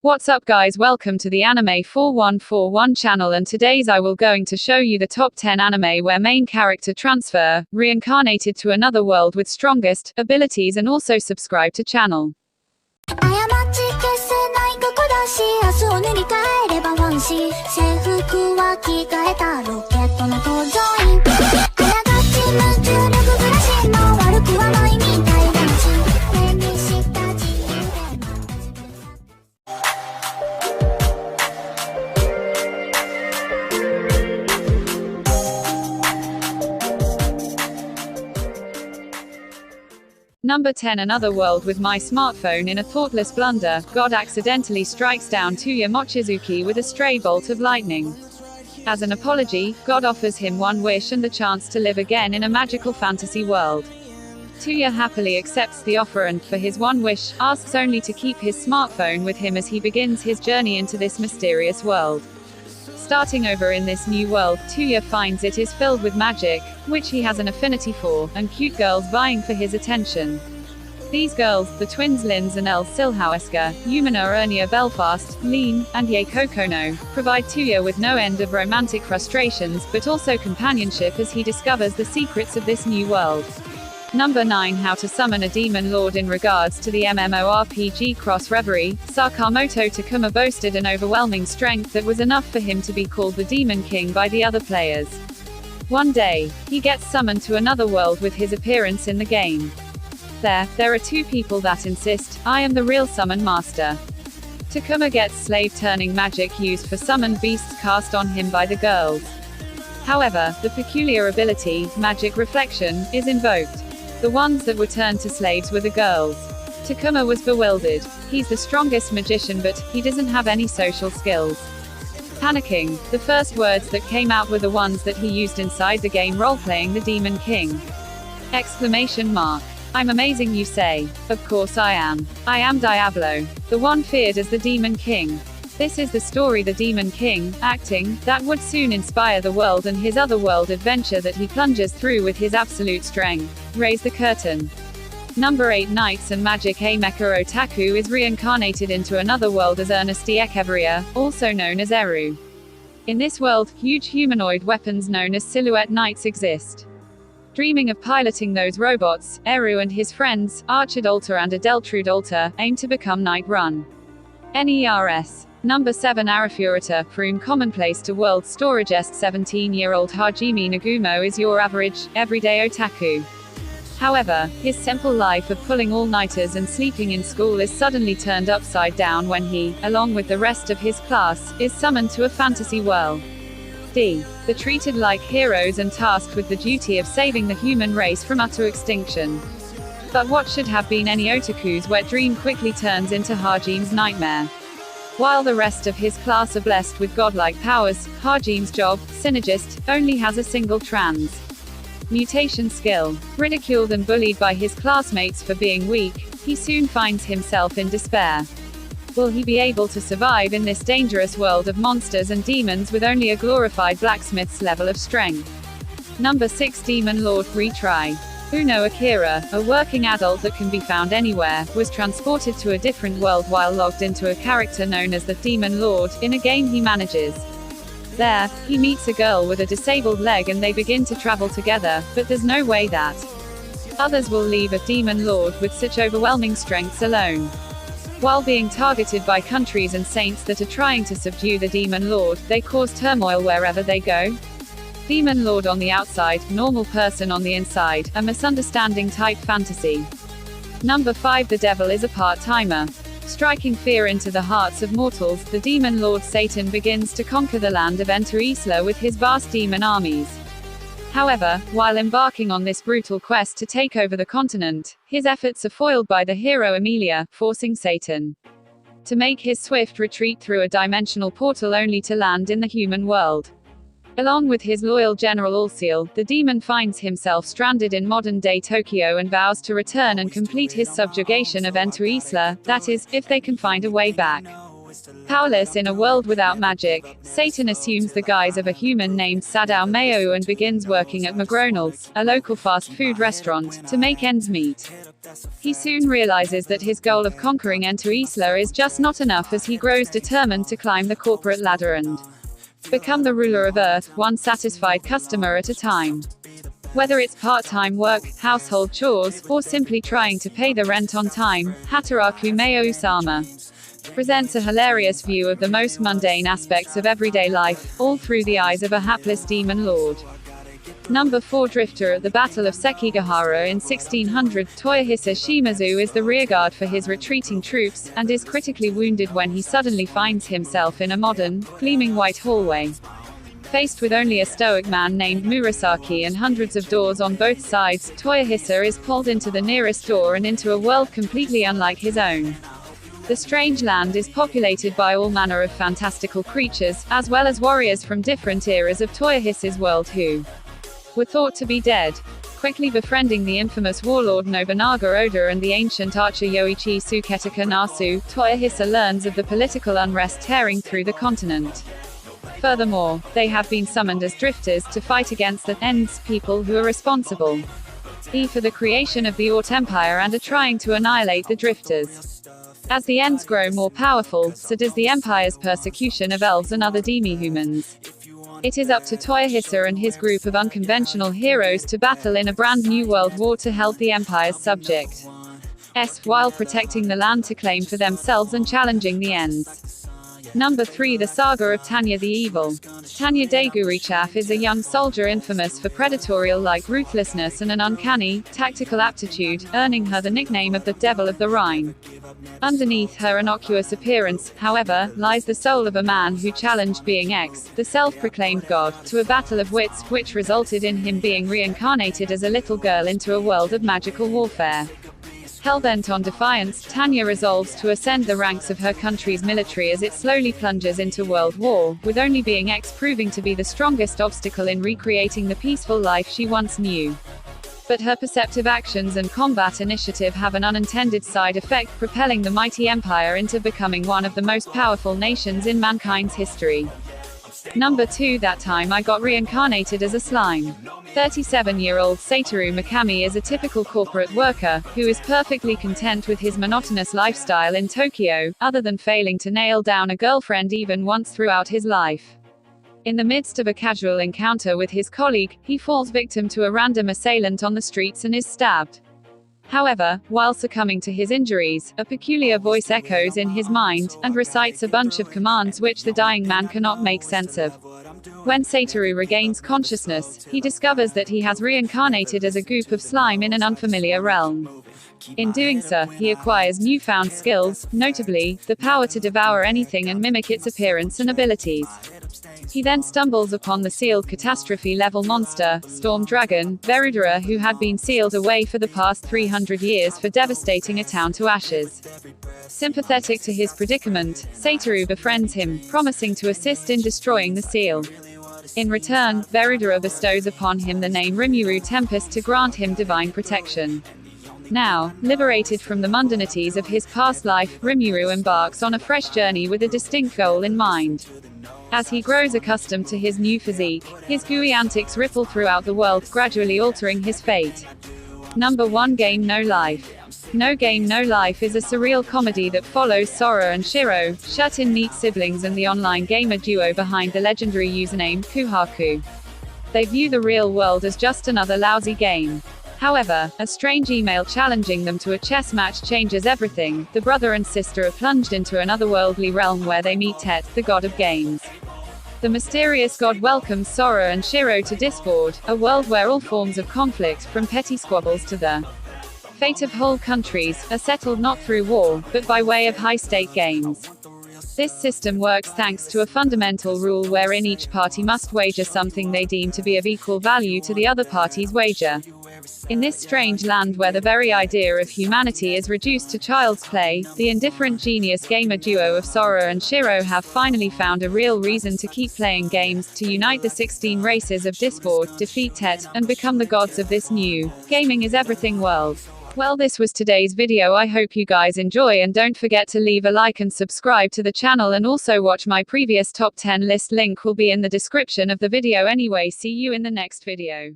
What's up guys, welcome to the Anime 4141 channel, and today's I will going to show you the top 10 anime where main character transfer, reincarnated to another world with strongest abilities, and also subscribe to channel. Number 10. Another world. With my smartphone in a thoughtless blunder, God accidentally strikes down Tuya Mochizuki with a stray bolt of lightning. As an apology, God offers him one wish and the chance to live again in a magical fantasy world. Tuya happily accepts the offer and, for his one wish, asks only to keep his smartphone with him as he begins his journey into this mysterious world. Starting over in this new world, Tuya finds it is filled with magic, which he has an affinity for, and cute girls vying for his attention. These girls, the twins Linz and El Silhaueska, Yumina Ernia Belfast, Lean, and Ye Kokono, provide Tuya with no end of romantic frustrations, but also companionship as he discovers the secrets of this new world. Number 9. How to summon a demon lord. In regards to the MMORPG Cross Reverie, Sakamoto Takuma boasted an overwhelming strength that was enough for him to be called the Demon King by the other players. One day, he gets summoned to another world with his appearance in the game. There are two people that insist, "I am the real summon master." Takuma gets slave-turning magic used for summoned beasts cast on him by the girls. However, the peculiar ability, Magic Reflection, is invoked. The ones that were turned to slaves were the girls. Takuma was bewildered. He's the strongest magician, but he doesn't have any social skills. Panicking, the first words that came out were the ones that he used inside the game role-playing the Demon King. Exclamation mark. "I'm amazing, you say? Of course I am. I am Diablo, the one feared as the Demon King." This is the story The Demon King, acting, that would soon inspire the world and his other world adventure that he plunges through with his absolute strength. Raise the curtain. Number 8. Knights and Magic. A mecha otaku is reincarnated into another world as Ernesty Echeverria, also known as Eru. In this world, huge humanoid weapons known as Silhouette Knights exist. Dreaming of piloting those robots, Eru and his friends, Archidolta and Adeltrudolta, aim to become Knight Run. NERS. Number 7. Arifureta, from commonplace to world storage-esque. 17-year-old Hajime Nagumo is your average, everyday otaku. However, his simple life of pulling all-nighters and sleeping in school is suddenly turned upside down when he, along with the rest of his class, is summoned to a fantasy world. They're treated like heroes and tasked with the duty of saving the human race from utter extinction. But what should have been any otaku's wet dream quickly turns into Hajime's nightmare. While the rest of his class are blessed with godlike powers, Hajime's job, Synergist, only has a single trans mutation skill. Ridiculed and bullied by his classmates for being weak, he soon finds himself in despair. Will he be able to survive in this dangerous world of monsters and demons with only a glorified blacksmith's level of strength? Number 6. Demon Lord Retry. Uno Akira, a working adult that can be found anywhere, was transported to a different world while logged into a character known as the Demon Lord, in a game he manages. There, he meets a girl with a disabled leg and they begin to travel together, but there's no way that others will leave a Demon Lord with such overwhelming strengths alone. While being targeted by countries and saints that are trying to subdue the Demon Lord, they cause turmoil wherever they go. Demon Lord on the outside, normal person on the inside, a misunderstanding type fantasy. Number 5. The devil is a part-timer. Striking fear into the hearts of mortals, the Demon Lord Satan begins to conquer the land of Enter Isla with his vast demon armies. However, while embarking on this brutal quest to take over the continent, his efforts are foiled by the hero Emilia, forcing Satan to make his swift retreat through a dimensional portal only to land in the human world. Along with his loyal General Ulciel, the demon finds himself stranded in modern-day Tokyo and vows to return and complete his subjugation of Enter Isla, that is, if they can find a way back. Powerless in a world without magic, Satan assumes the guise of a human named Sadao Mayo and begins working at McDonald's, a local fast food restaurant, to make ends meet. He soon realizes that his goal of conquering Enter Isla is just not enough as he grows determined to climb the corporate ladder and become the ruler of Earth, one satisfied customer at a time. Whether it's part-time work, household chores, or simply trying to pay the rent on time, Hataraku Mayo Usama presents a hilarious view of the most mundane aspects of everyday life, all through the eyes of a hapless demon lord. Number 4 Drifter. At the Battle of Sekigahara in 1600, Toyohisa Shimazu is the rearguard for his retreating troops, and is critically wounded when he suddenly finds himself in a modern, gleaming white hallway. Faced with only a stoic man named Murasaki and hundreds of doors on both sides, Toyohisa is pulled into the nearest door and into a world completely unlike his own. The strange land is populated by all manner of fantastical creatures, as well as warriors from different eras of Toyohisa's world who were thought to be dead. Quickly befriending the infamous warlord Nobunaga Oda and the ancient archer Yoichi Suketaka Nasu, Toyohisa learns of the political unrest tearing through the continent. Furthermore, they have been summoned as drifters to fight against the Ends people who are responsible for the creation of the Orc Empire and are trying to annihilate the drifters. As the Ends grow more powerful, so does the Empire's persecution of elves and other demi-humans. It is up to Toyohisa and his group of unconventional heroes to battle in a brand new world war to help the Empire's subjects, while protecting the land to claim for themselves and challenging the Ends. Number 3 The Saga of Tanya the Evil. Tanya Daigurichaf is a young soldier infamous for predatorial-like ruthlessness and an uncanny, tactical aptitude, earning her the nickname of the Devil of the Rhine. Underneath her innocuous appearance, however, lies the soul of a man who challenged being X, the self-proclaimed god, to a battle of wits, which resulted in him being reincarnated as a little girl into a world of magical warfare. Hell-bent on defiance, Tanya resolves to ascend the ranks of her country's military as it slowly plunges into world war, with only being X proving to be the strongest obstacle in recreating the peaceful life she once knew. But her perceptive actions and combat initiative have an unintended side effect, propelling the mighty empire into becoming one of the most powerful nations in mankind's history. Number 2 That time I got reincarnated as a slime. 37-year-old Satoru Mikami is a typical corporate worker, who is perfectly content with his monotonous lifestyle in Tokyo, other than failing to nail down a girlfriend even once throughout his life. In the midst of a casual encounter with his colleague, he falls victim to a random assailant on the streets and is stabbed. However, while succumbing to his injuries, a peculiar voice echoes in his mind, and recites a bunch of commands which the dying man cannot make sense of. When Satoru regains consciousness, he discovers that he has reincarnated as a goop of slime in an unfamiliar realm. In doing so, he acquires newfound skills, notably, the power to devour anything and mimic its appearance and abilities. He then stumbles upon the sealed catastrophe-level monster, Storm Dragon, Verudera, who had been sealed away for the past 300 years for devastating a town to ashes. Sympathetic to his predicament, Satoru befriends him, promising to assist in destroying the seal. In return, Verudera bestows upon him the name Rimuru Tempest to grant him divine protection. Now, liberated from the mundanities of his past life, Rimuru embarks on a fresh journey with a distinct goal in mind. As he grows accustomed to his new physique, his gooey antics ripple throughout the world, gradually altering his fate. Number 1 Game No Life. No Game No Life is a surreal comedy that follows Sora and Shiro, shut-in neat siblings and the online gamer duo behind the legendary username, Kuhaku. They view the real world as just another lousy game. However, a strange email challenging them to a chess match changes everything. The brother and sister are plunged into an otherworldly realm where they meet Tet, the god of games. The mysterious god welcomes Sora and Shiro to Discord, a world where all forms of conflict, from petty squabbles to the fate of whole countries, are settled not through war, but by way of high-stake games. This system works thanks to a fundamental rule wherein each party must wager something they deem to be of equal value to the other party's wager. In this strange land where the very idea of humanity is reduced to child's play, the indifferent genius gamer duo of Sora and Shiro have finally found a real reason to keep playing games, to unite the 16 races of Discord, defeat Tet, and become the gods of this new gaming is everything world. Well, this was today's video. I hope you guys enjoy, and don't forget to leave a like and subscribe to the channel, and also watch my previous top 10 list. Link will be in the description of the video anyway. See you in the next video.